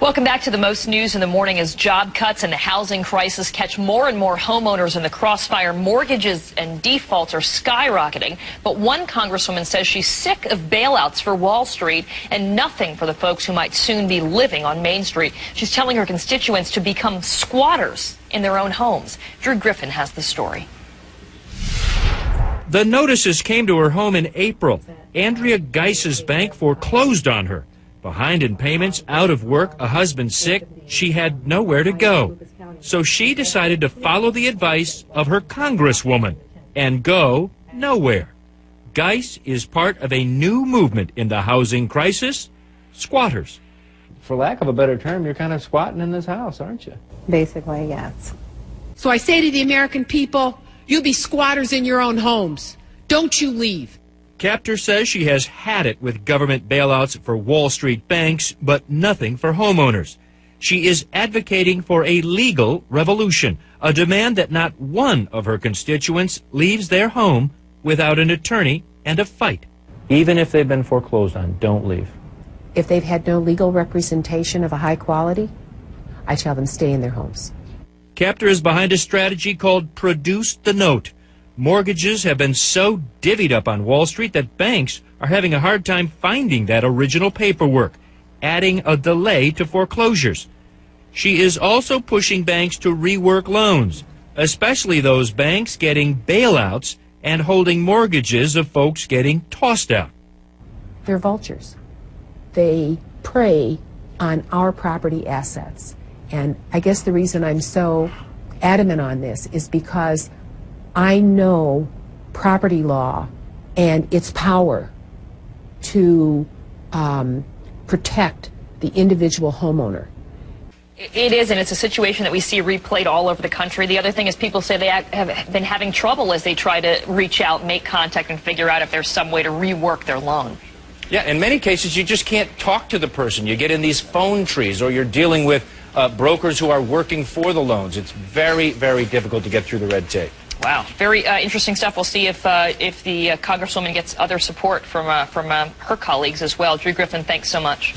Welcome back to the most news in the morning as job cuts and the housing crisis catch more and more homeowners in the crossfire. Mortgages and defaults are skyrocketing. But one congresswoman says she's sick of bailouts for Wall Street and nothing for the folks who might soon be living on Main Street. She's telling her constituents to become squatters in their own homes. Drew Griffin has the story. The notices came to her home in April. Andrea Geis's bank foreclosed on her. Behind in payments, out of work, a husband sick, she had nowhere to go. So she decided to follow the advice of her congresswoman and go nowhere. Geis is part of a new movement in the housing crisis, squatters. For lack of a better term, you're kind of squatting in this house, aren't you? Basically, yes. So I say to the American people, you be squatters in your own homes. Don't you leave. Captor says she has had it with government bailouts for Wall Street banks, but nothing for homeowners. She is advocating for a legal revolution, a demand that not one of her constituents leaves their home without an attorney and a fight. Even if they've been foreclosed on, don't leave. If they've had no legal representation of a high quality, I tell them stay in their homes. Captor is behind a strategy called Produce the Note. Mortgages have been so divvied up on Wall Street that banks are having a hard time finding that original paperwork, adding a delay to foreclosures. She is also pushing banks to rework loans, especially those banks getting bailouts and holding mortgages of folks getting tossed out. They're vultures. They prey on our property assets. And I guess the reason I'm so adamant on this is because I know property law and its power to protect the individual homeowner. It is, and it's a situation that we see replayed all over the country. The other thing is people say they have been having trouble as they try to reach out, make contact, and figure out if there's some way to rework their loan. Yeah, in many cases, you just can't talk to the person. You get in these phone trees, or you're dealing with brokers who are working for the loans. It's very, very difficult to get through the red tape. Wow, very interesting stuff. We'll see if the Congresswoman gets other support from her colleagues as well. Drew Griffin, thanks so much.